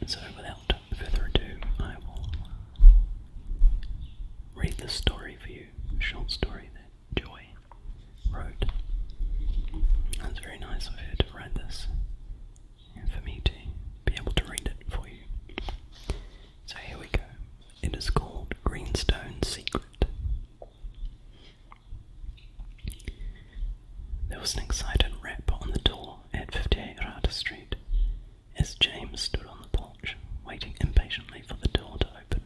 So without further ado, I will read this story for you, a short story that Joy wrote. It's very nice of her to write this, and for me to be able to read it for you. So here we go. It is called Greenstone's Secret. There was an excited rap on the door at 58 Rata Street as James stood on the porch, waiting impatiently for the door to open.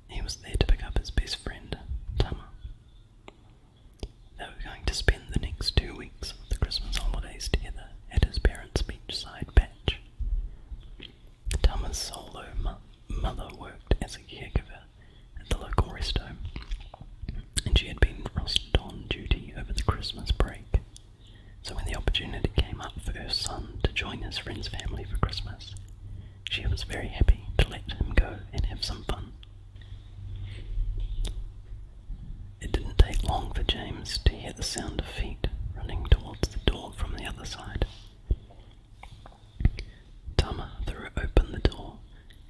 He was there to pick up his best friend, Tama. They were going to spend the next 2 weeks of the Christmas holidays together at his parents' beachside patch. Tama's solo mother worked as a caregiver at the local rest home, and she had been rostered on duty over the Christmas break. So when the opportunity came up for her son to join his friend's family for Christmas, she was very happy to let him go and have some fun. It didn't take long for James to hear the sound of feet running towards the door from the other side. Tama threw open the door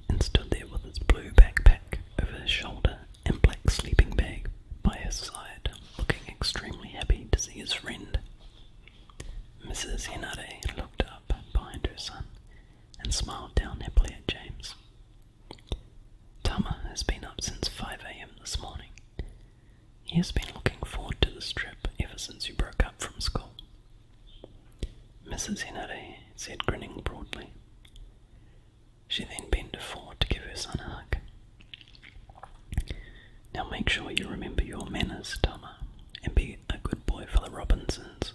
and stood there with his blue backpack over his shoulder and black sleeping bag by his side, looking extremely happy to see his friend. Mrs. Hinare looked up behind her son and smiled down happily at James. Tama has been up since 5 a.m. this morning. He has been looking forward to this trip ever since you broke up from school, Mrs. Hinare said, grinning broadly. She then bent forward to give her son a hug. Now make sure you remember your manners, Tama, and be a good boy for the Robinsons.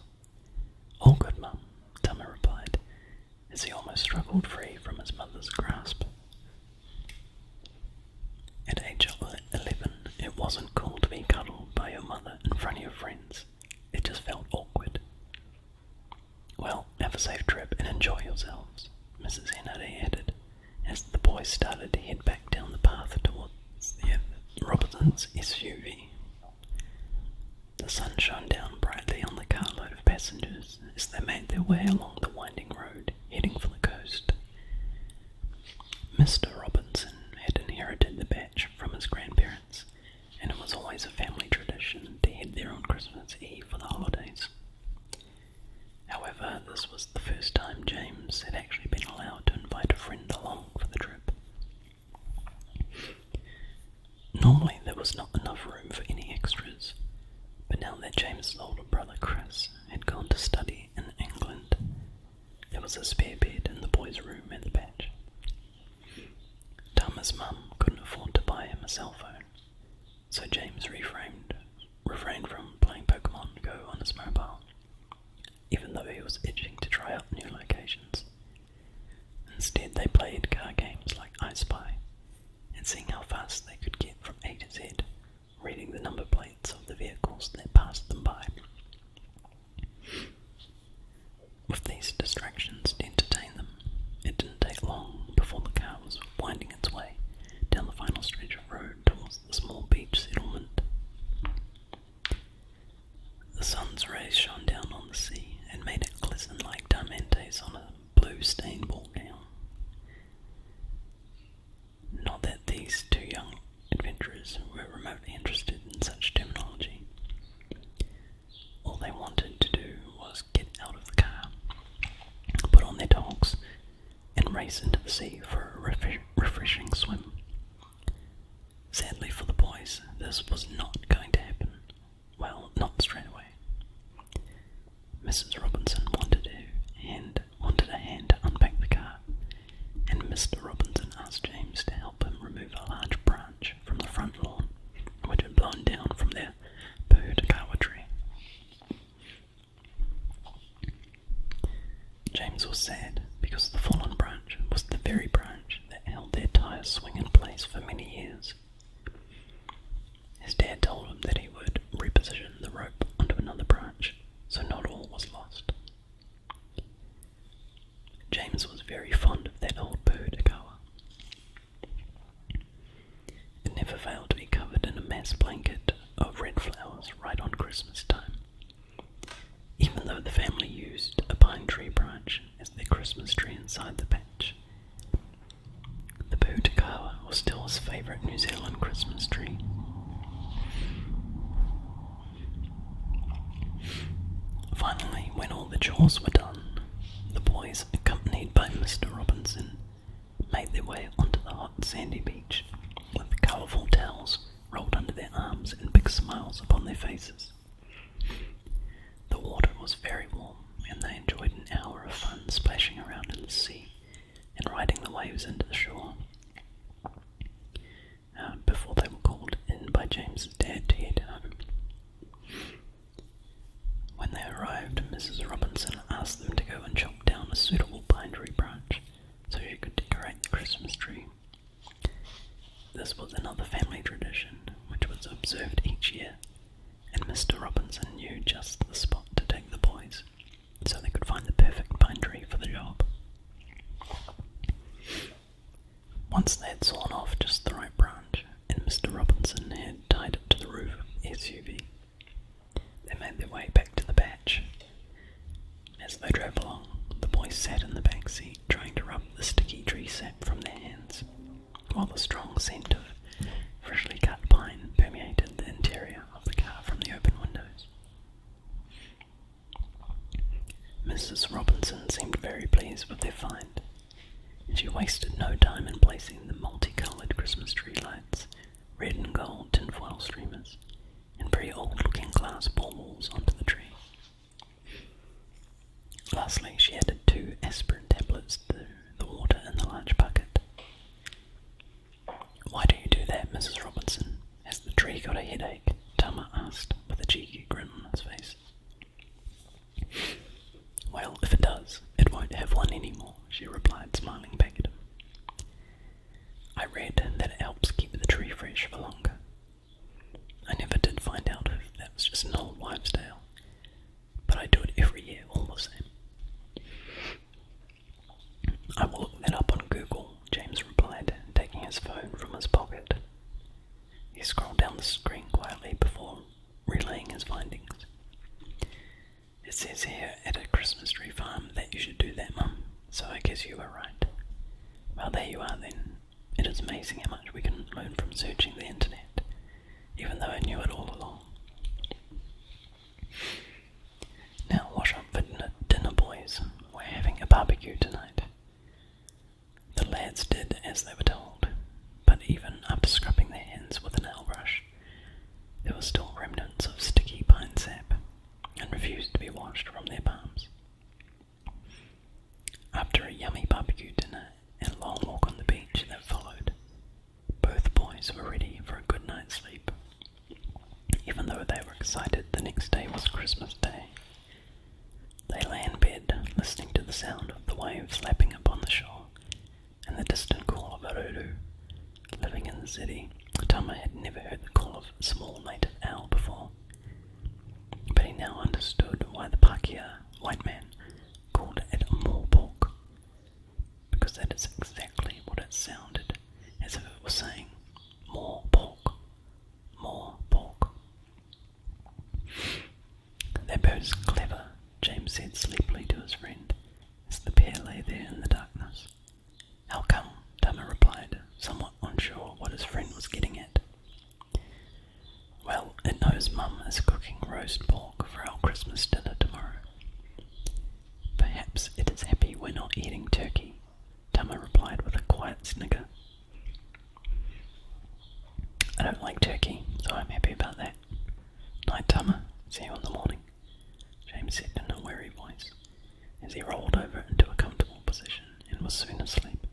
All good, Mum, Tama replied, as he almost struggled free from his mother's grasp. At age 11, it wasn't cool to be cuddled by your mother in front of your friends. It just felt awkward. Well, have a safe trip and enjoy yourselves, Mrs. Hinare added, as the boys started to head back down the path towards the Robinsons' SUV. The sun shone down brightly on the carload of passengers as they made their way along the winding road, heading for the coast. Mr. Robinson had inherited the batch from his grandparents, and it was always a family tradition to head there on Christmas Eve for the holidays. However, this was the first time James had actually been allowed to invite a friend along for the trip. Normally there was not enough room for any extras, but now that James's older brother Chris had gone to study in England, there was a spare bed in the boys' room at the patch. Tama's mum couldn't afford to buy him a cell phone, so James refrained from playing Pokemon Go on his mobile, even though he was itching to try out new locations. Instead, they played car games like I Spy, and seeing how fast they could get from A to Z, reading the number plates of the vehicles that passed them by. With these distractions to entertain them, it didn't take long before the car was winding its way down the final stretch of road towards the small beach settlement. The sun's rays shone down on the sea and made it glisten like diamantes on a blue-stained ball gown. Not that these two young adventurers were remotely interested in such terminology. All they wanted to do was get out of the car, put on their togs, and race into the sea for a refreshing swim. Sadly for the boys, this was not going to happen. Well, not straight away. Mrs. Robinson wanted a hand to unpack the car, and Mr. Robinson asked James to help him remove a large branch from the front lawn, which had blown down from their bird-kawa tree. James was sad because the fallen branch was the very branch that held their tire swing in place for many years. His dad told him that he would reposition the rope onto another branch, so not all was lost. James was very fond of that old bird-kawa. It never failed to be covered in a mass blanket of red flowers right on Christmas time, even though the family used a pine tree branch as their Christmas tree inside the patch. boys, accompanied by Mr. Robinson, made their way onto the hot sandy beach, with colourful towels rolled under their arms and big smiles upon their faces. The water was very warm, and they enjoyed an hour of fun splashing around in the sea and riding the waves into the shore, before they were called in by James's dad to head home. When they arrived, Mrs. Robinson asked them to go and chop down a suitable pine tree branch so she could decorate the Christmas tree. This was another family tradition which was observed each year, and Mr. Robinson knew just the spot to take the boys so they could find the perfect pine tree for the job. Once they had sawn off just the right branch, and Mr. Robinson had tied it to the roof of the SUV, they made their way back to the batch. As they drove along, the boys sat in the back seat trying to rub the sticky tree sap from their hands, while the strong scent of freshly cut pine permeated the interior of the car from the open windows. Mrs. Robinson seemed very pleased with their find, and she wasted no time in placing the multicoloured Christmas tree lights, red and gold tinfoil streamers, and very old-looking glass baubles onto the tree. Lastly, she added 2 aspirin tablets to the water in the large bucket. "Why do you do that, Mrs. Robinson? Has the tree got a headache?" Tama asked, with a cheeky grin on his face. "Well, if it does, it won't have one anymore," she replied, smiling back at him. "I read that it helps keep the tree fresh for longer. I never did find out if that was just an old wives' tale, but I do it every year all the same." "I will look that up on Google," James replied, taking his phone from his pocket. He scrolled down the screen quietly before relaying his findings. "It says here at a Christmas tree farm that you should do that, Mum, so I guess you were right. Well, there you are then. It is amazing how much we can learn from searching the internet, even though I knew it all along. Now wash up for dinner, boys. We're having a barbecue tonight." The lads did as they were told, but even after scrubbing their hands with a nail brush, there were still remnants of sticky pine sap, and refused to be washed from their palms. After a yummy barbecue dinner and a long walk on the beach that followed, both boys were ready for a good night's sleep, even though they were excited the next day was Christmas Day. They lay in bed, listening to the sound of the waves lapping upon the shore, and the distant call of a ruru. Living in the city, Tama had never heard the call of a small native owl before, but he now understood why the Pakeha white man called it a moorpork, because that is exactly what it sounded, as if it was saying, "More pork, more pork." "That bird is clever," James said sleepily to his friend, as the pair lay there in the darkness. "How come?" Tama replied, somewhat unsure what his friend was getting at. "Well, it knows Mum is cooking roast pork for our Christmas dinner tomorrow. Perhaps it is happy we're not eating turkey," Tama replied with a quiet snigger. "I don't like turkey, so I'm happy about that. Night, Tama. See you in the morning," James said in a weary voice, as he rolled over into a comfortable position and was soon asleep.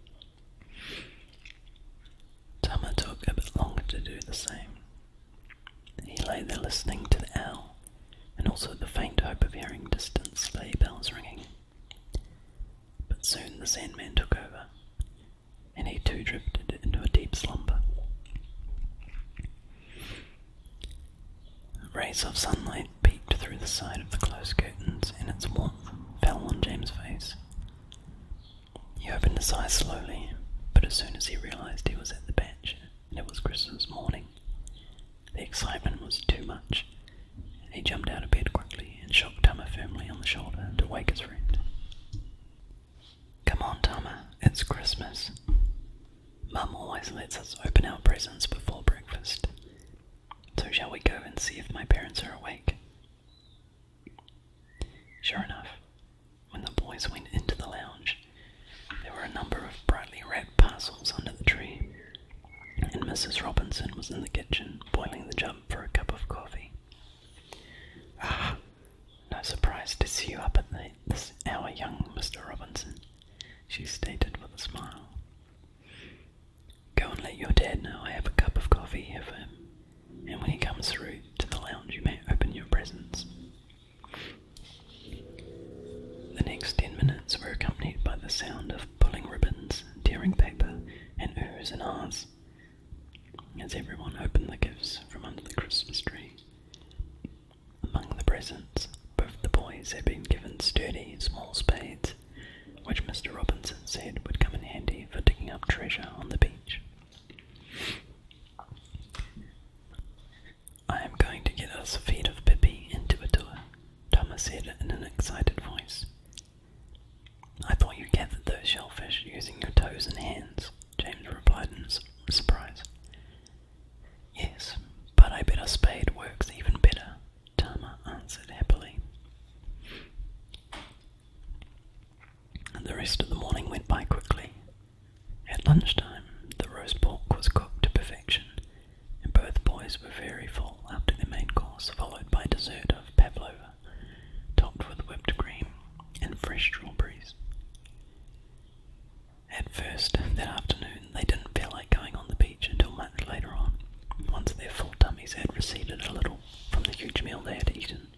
Tama took a bit longer to do the same. He lay there listening to the owl, and also the faint hope of hearing distant sleigh bells ringing. But soon the Sandman took over, and he too drifted into a deep slumber. Rays of sunlight peeked through the side of the closed curtains, and its warmth fell on James' face. He opened his eyes slowly, but as soon as he realized he was at the batch and it was Christmas morning, the excitement was too much, and he jumped out of bed quickly and shook Tama firmly on the shoulder to wake his friend. "Come on, Tama, it's Christmas. Mum always lets us open our presents before breakfast. So shall we go and see if my parents are awake?" Sure enough, when the boys went into the she stated with a smile. Go and let your dad know I have a cup of coffee here for him, and when he comes through to the lounge you may open your presents. The next 10 minutes were accompanied by the sound of pulling ribbons, tearing paper, and oohs and ahs, as everyone opened the gifts from under the Christmas tree. Among the presents, both the boys had been given sturdy, small spades, which Mr. Robinson said would come in handy for digging up treasure on the beach. I am going to get us a feed of Pippi into a tour, Thomas said in an excited voice. I thought you gathered those shellfish using your toes and hands, James replied in surprise. Yes, but I bet a spade works even better, Tama answered happily. And the rest of the morning went by quickly. At lunchtime, the roast pork was cooked to perfection, and both boys were very full after their main course, followed by dessert of pavlova, topped with whipped cream and fresh strawberries. At first, that afternoon, they didn't feel like going on the beach until much later on, once their full tummies had receded a little from the huge meal they had eaten.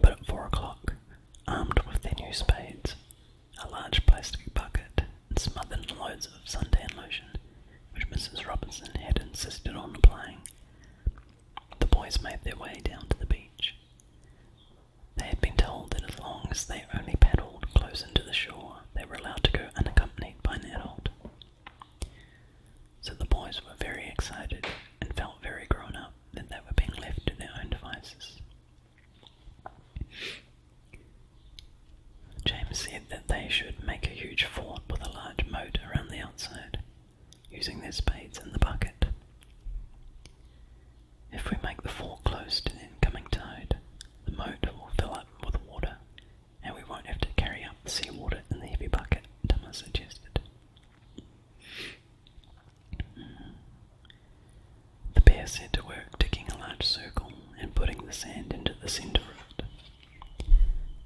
But at 4 o'clock, armed with their new spades, a large plastic bucket, and smothered in loads of suntan lotion, which Mrs. Robinson had insisted on applying, the boys made their way down to the beach. They had been told that as long as they only paddled close into the shore, they were allowed to go unaccompanied by an adult. So the boys were very excited and felt very grown up that they were being left to their own devices. James said that they should make a huge fort with a large moat around the outside, using their spades in the bucket. If we make the fort close to the incoming tide, the moat will fill up with water, and we won't have to carry up the seawater in the heavy bucket, Thomas suggested. The pair set to work digging a large circle and putting the sand into the centre of it.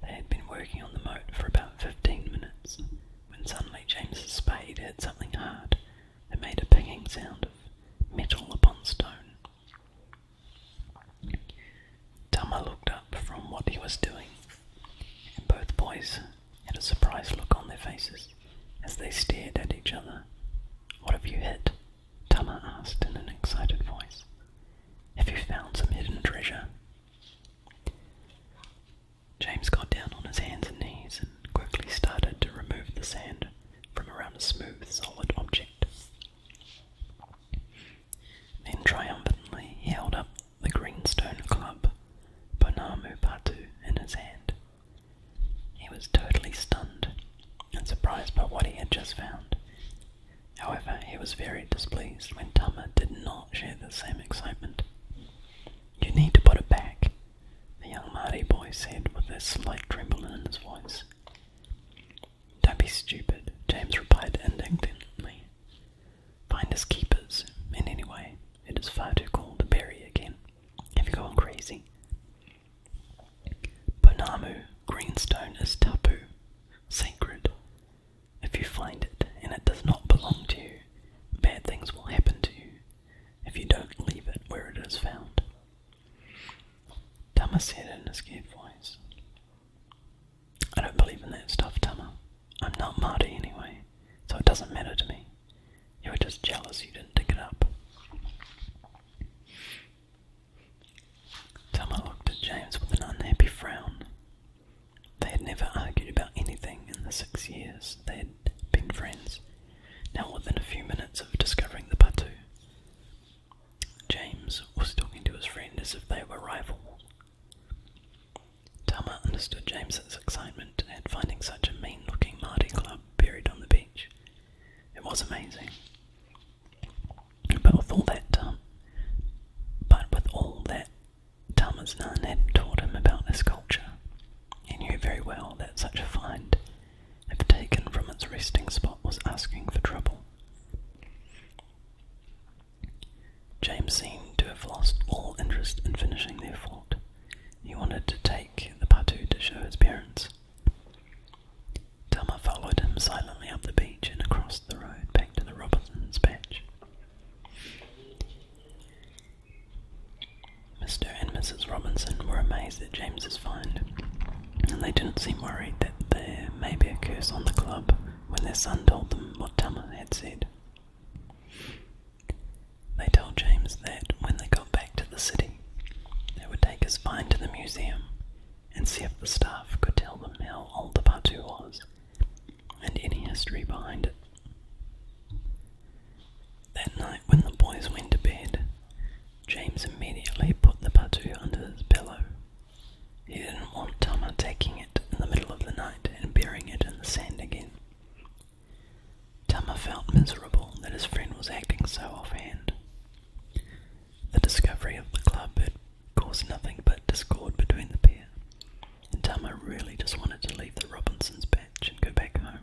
They had been working on the moat for about 15 minutes, when suddenly James's spade hit something hard that made a pinging sound of metal upon stone. Tama looked up from what he was doing, and both boys had a surprised look on their faces as they stared at each other. What have you hit? Tama asked in an excited voice. Have you found some hidden treasure? James got down on his hands and knees and quickly started to remove the sand from around a smooth, solid object. Then triumphantly he held up the Greenstone club, Ponamu Patu, in his hand. He was totally stunned and surprised by what he had just found. However, he was very displeased when Tama did not share the same excitement. You need to put it back, the young Māori boy said with a slight tremble in his voice. Don't be stupid, James replied indignantly. Finders keepers, and anyway, it is far too cool to bury again. Have you gone crazy? Ponamu, Greenstone is tapu, sacred. If you find it and it does not belong to you, bad things will happen to you if you don't leave it where it is found. Tama said in a scared voice. I don't believe in that stuff, Tama. I'm not Māori anyway, so it doesn't matter to me. You were just jealous you didn't dig it up. Tama looked at James with an unhappy frown. They had never argued about anything in the 6 years they had been friends. Now within a few minutes of discovering the patu, James was talking to his friend as if they were rivals. Tama understood James's excitement at finding such a mean-looking Māori club buried on the beach. It was amazing. But with all that Tama's nun had taught him about his culture, he knew very well that such a find, if taken from its resting spot, was asking for trouble. James seemed to have lost all interest in finishing their fort. He wanted to take the patu to show his parents. James silently up the beach and across the road back to the Robinsons' patch. Mr. and Mrs. Robinson were amazed at James's find, and they didn't seem worried that there may be a curse on the club when their son told them what Tama had said. They told James that when they got back to the city, they would take his find to the museum and see if the staff could tell them how old the patu was and any history behind it. That night when the boys went to bed, James immediately put the patu under his pillow. He didn't want Tama taking it in the middle of the night and burying it in the sand again. Tama felt miserable that his friend was acting so offhand. The discovery of the club had caused nothing but discord between the pair, and Tama really just wanted to leave the Robinsons' patch and go back home.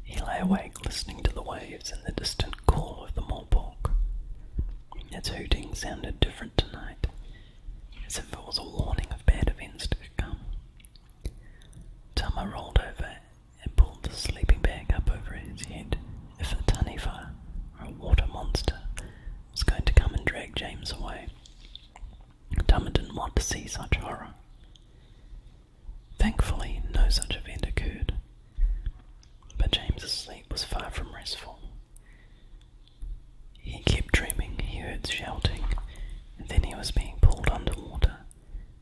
He lay awake listening to the waves and the distant call of the moorpork. Its hooting sounded different tonight, as if it was a warning of bad events to come. Tama rolled over and pulled the sleeping bag up over his head if a taniwha, or a water monster, was going to come and drag James away. Tama didn't want to see such horror. Thankfully, no such event occurred, but James's sleep was far from restful. He kept dreaming he heard shouting, and then he was being pulled underwater,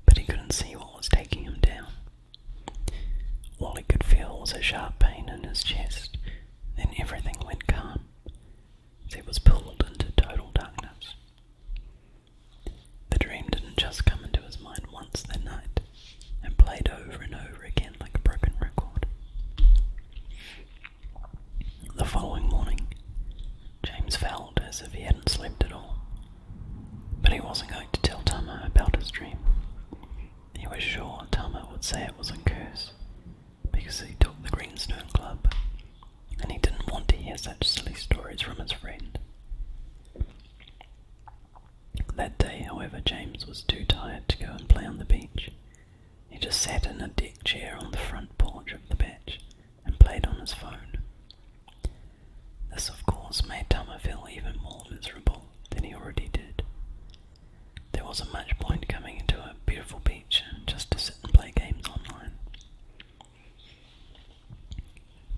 but he couldn't see what was taking him down. All he could feel was a sharp pain in his chest, then everything went calm, as he was pulled into total darkness. The dream didn't just come into his mind once that night, and played over and over again like a broken record. The following morning, James felt as if he hadn't slept at all, but he wasn't going to tell Tama about his dream. He was sure Tama would say it was a curse, because he took the Greenstone club, and he didn't want to hear such silly stories from his friend. That day, however, James was too tired to go and play on the beach. He just sat in a deck chair on the front porch of the patch and played on his phone. This, of course, made Tama feel even more miserable than he already did. There wasn't much point coming into a beautiful beach just to sit and play games online.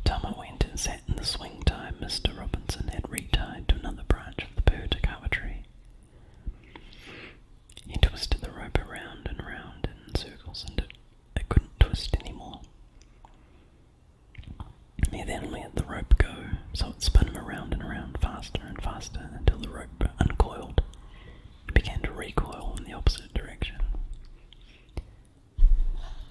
Tama went and sat in the swing tie Mr. Robinson had retied to another branch of the bird tree. He twisted the rope around and around in circles, and it couldn't twist anymore. He then let the rope go, so it spun him around and around faster and faster until the rope uncoiled and began to recoil in the opposite direction.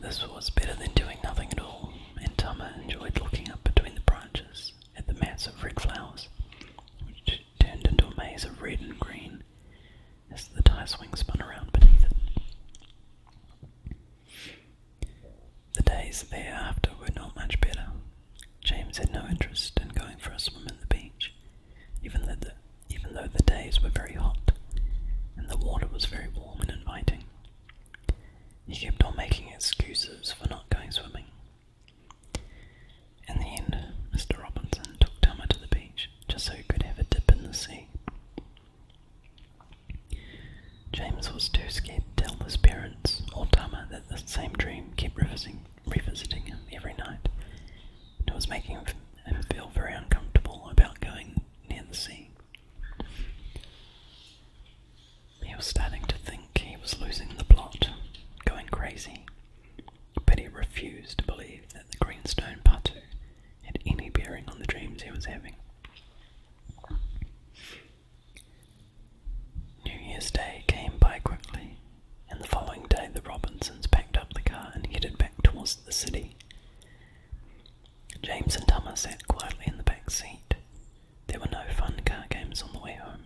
This was better than doing nothing at all, and Tama enjoyed looking up between the branches at the mass of red flowers, which turned into a maze of red and green as the tie swing spun around beneath it. The days thereafter were not much better. James had no interest in going for a swim in the beach, even though the days were very hot and the water was very warm and inviting. He kept on making excuses for not going swimming. In the end, Mr. Robinson took Tama to the beach just so he could have a dip in the sea. James was too scared to tell his parents or Tama that the same dream kept revisiting him every night. It was making him feel very uncomfortable about going near the sea. He was starting to think he was losing the plot, going crazy, but he refused to believe that the Greenstone patu had any bearing on the dreams he was having. New Year's Day came by quickly, and the following day the Robinsons packed up the car and headed back towards the city. James and Tama sat quietly in the back seat. There were no fun car games on the way home.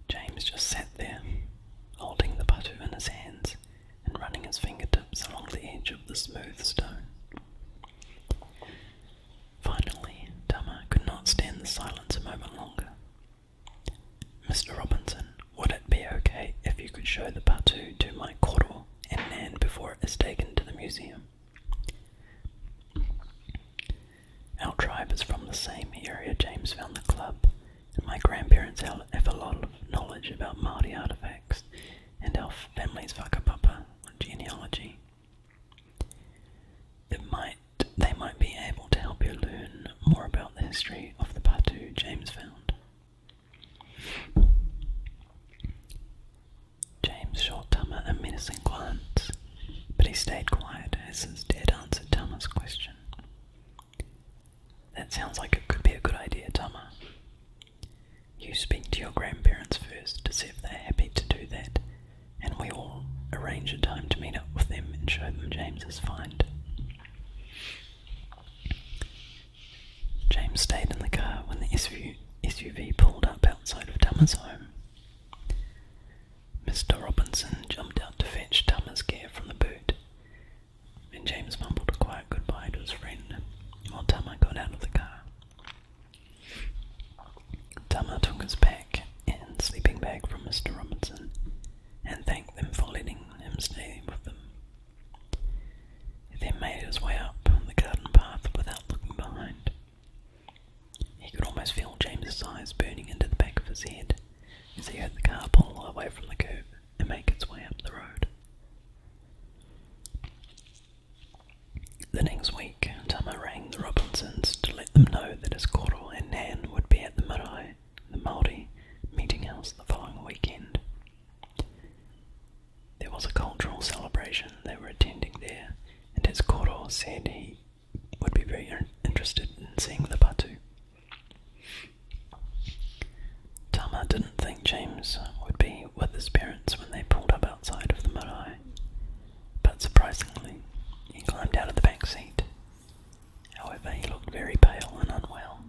James just sat there, holding the patu in his hands and running his fingertips along the edge of the smooth stone. as his dad answered Tama's question. That sounds like it could be a good idea, Tama. You speak to your grandparents first to see if they're happy to do that, and we will arrange a time to meet up with them and show them James's find. James stayed in the car when the SUV pulled up outside of Tama's home. Mr. Robinson jumped out to fetch Tama's gear from the boot, and James mumbled a quiet goodbye to his friend while Tama got out of the car. Tama took his pack and sleeping bag from Mr. Robinson and thanked them for letting him stay with them. He then made his way up the garden path without looking behind. He could almost feel James's eyes burning into the back of his head as he heard the car pull away from the curb and make its way up the road. The next week, Tama rang the Robinsons to let them know that his koro and Nan would be at the marae, the Māori meeting house, the following weekend. There was a cultural celebration they were attending there, and his koro said he would be very interested in seeing the patu. Tama didn't think James would be with his parents when they pulled up outside of the marae, but surprisingly, he climbed out of the back seat. However, he looked very pale and unwell,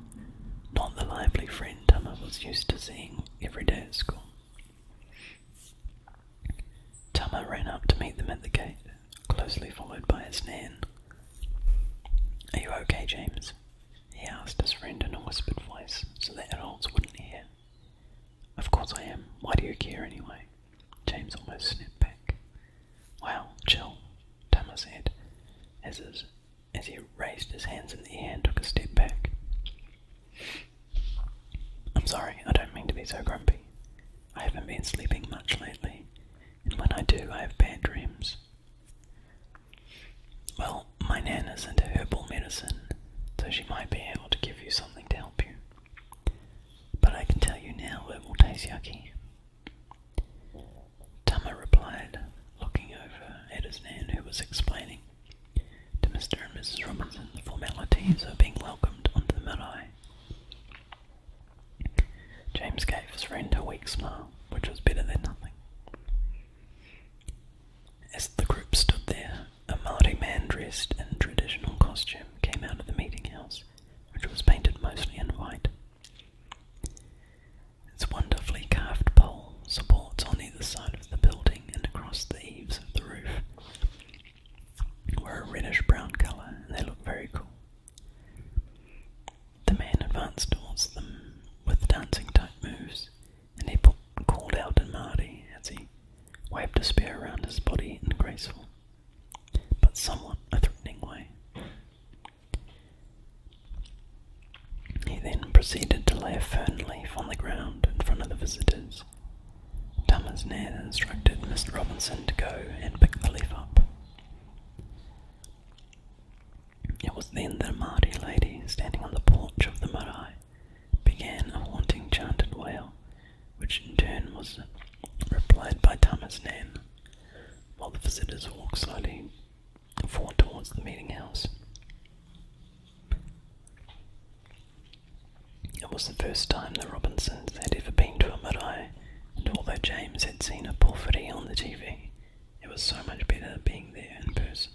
not the lively friend Tama was used to seeing every day at school. Tama ran up to meet them at the gate, closely followed by his Nan. "Are you okay, James?" he asked his friend in a whispered voice so that adults wouldn't hear. "Of course I am. Why do you care anyway?" James almost snapped back. "Wow, chill," Tama said, as he raised his hands in the air and took a step back. "I'm sorry, I don't mean to be so grumpy. I haven't been sleeping much lately, and when I do, I have bad dreams. Well, my Nan is into herbal medicine, so she might be able to give you something to help you. But I can tell you now it will taste yucky." Tama replied, looking over at his Nan, who was explaining to Mr. and Mrs. Robinson the formalities of being welcomed onto the marae. James gave his friend a weak smile, which was better than nothing. As the group stood there, a Māori man dressed in traditional costume came out of the meeting house, which was painted mostly in white. Its wonderfully carved pole supports on either side of the building and across the eaves of the roof were a reddish-brown colour, and they looked very cool. The man advanced towards them with dancing-type moves, and he called out in Māori as he waved a spear around his body in a graceful, but somewhat a threatening way. He then proceeded to lay a fern leaf on the ground in front of the visitors. Tama's Nan instructed Mr. Robinson to go and pick the leaf up. It was then that a Māori lady standing on the porch of the marae began a haunting chanted wail, which in turn was replied by Tama's Nan, while the visitors walked slowly forward towards the meeting house. It was the first time the Robinsons had ever been to a marae, and although James had seen a porphyry on the TV, it was so much better being there in person.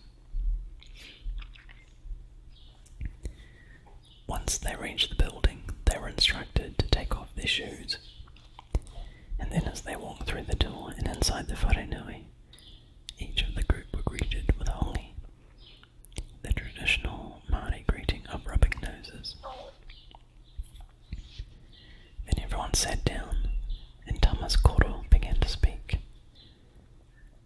Once they reached the building, they were instructed to take off their shoes, and then as they walked through the door and inside the wharenui, each of the group were greeted with holi, the traditional Māori greeting of rubbing noses. Then everyone sat down, and Tama's koro began to speak.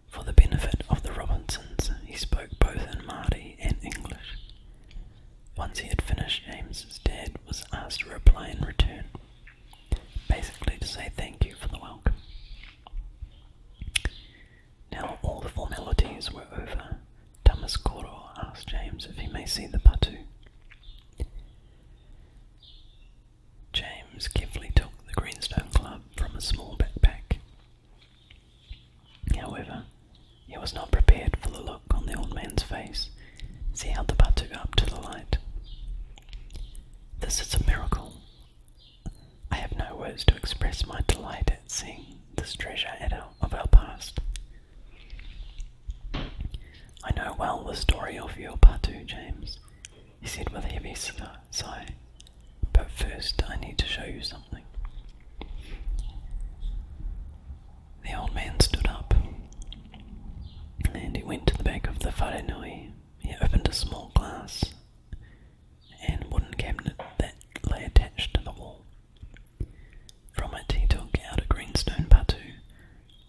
For the benefit of the Robinsons, he spoke both in Māori and English. Once he had finished, James's dad was asked to reply in return, basically to say thank you for the welcome. the story of your Patu, James," he said with a heavy sigh. "But first I need to show you something." The old man stood up, and he went to the back of the wharenui. He opened a small glass and wooden cabinet that lay attached to the wall. From it he took out a greenstone Patu,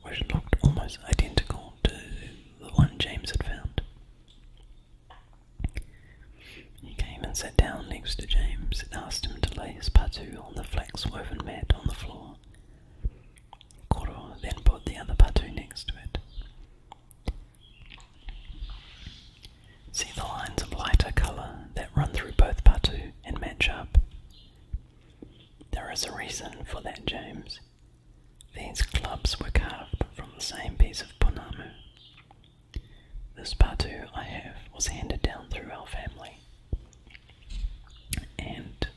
which looked almost identical to the one James had found. He came and sat down next to James and asked him to lay his Patu on the flax-woven mat on the floor. Koro then put the other Patu next to it. "See the lines of lighter colour that run through both Patu and match up? There is a reason for that, James. These clubs were carved from the same piece of punamu. This Patu I have was handed down through our family, and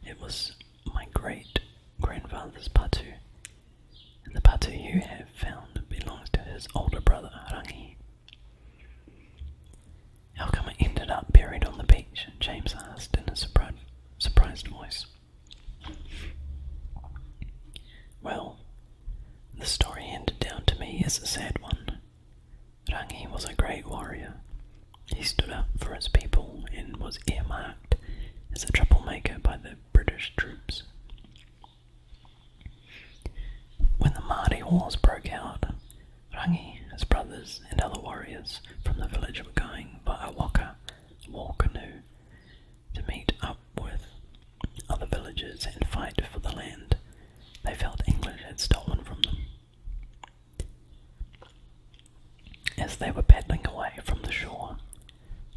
it was my great-grandfather's Patu, and the Patu you have found belongs to his older brother, Rangi." "How come it ended up buried on the beach?" James asked in a surprised voice. "Well, the story handed down to me is a sad one. Rangi was a great warrior. He stood up for his people and was earmarked as a troublemaker by the British troops. When the Māori Wars broke out, Rangi, his brothers, and other warriors from the village were going via Waka, war canoe, to meet up with other villagers and fight for the land they felt English had stolen from them. As they were paddling away from the shore,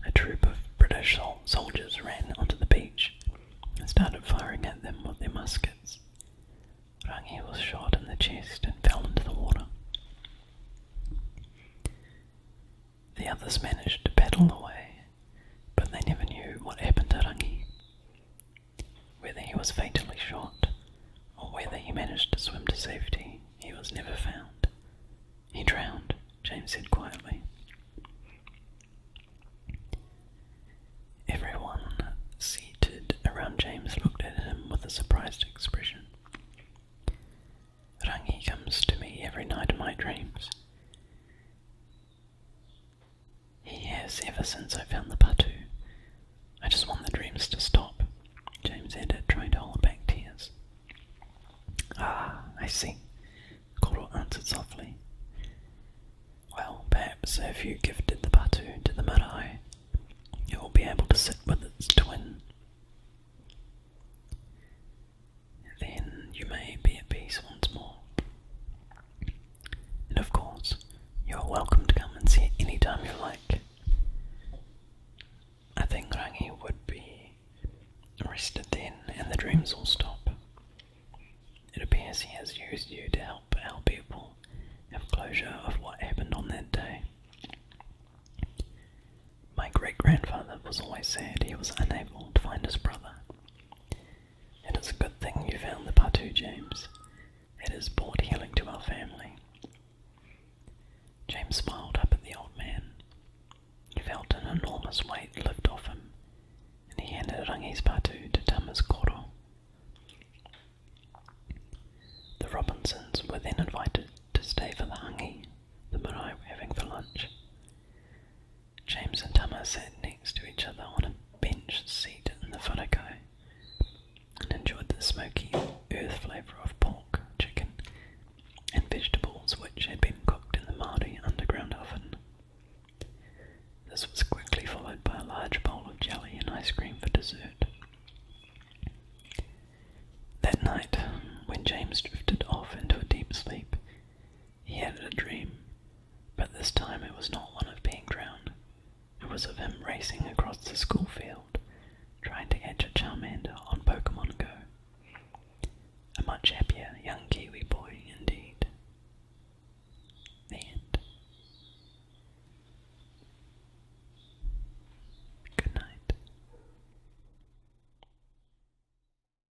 a troop of British soldiers ran onto the beach and started firing at them with their muskets. Rangi was shot in the chest and fell into the water. The others managed to paddle away, but they never knew what happened to Rangi. Whether he was fatally shot, or whether he managed to swim to safety, he was never found. He drowned," James said quietly. Everyone seated around James looked at him with a surprised expression. "Rangi comes to me every night in my dreams. He has ever since I found the Patu. I just want the dreams to stop," James added, trying to hold back tears. "Ah, I see," Koro answered softly. "Well, perhaps if you gifted the Patu to the marae, it will be able to sit with its twin. Then you may be at peace once more. And of course, you are welcome to come and see it any time you like. I think Rangi would be rested then, and the dreams will stop. It appears he has used you to help our people have closure of what happened on that day. My great-grandfather was always sad he was unable to find his brother. It is a good thing you found the Patu, James. It has brought healing to our family." James smiled up at the old man. He felt an enormous weight lift off him, and he handed Rangi's Patu to Tama's Koro. The Robinsons were then invited to stay for the hangi the marae were having for lunch. James and Tama sat next to each other on a bench seat in the wharakai and enjoyed the smoky earth flavour of pork, chicken, and vegetables which had been cooked in the Māori underground oven. This was quickly followed by a large bowl of jelly and ice cream for dessert. That night, when James drifted off into a deep sleep, he had a dream, but this time it was not one of being drowned. It was of him racing across the school field, trying to catch a Charmander on Pokemon Go. A much happier young Kiwi boy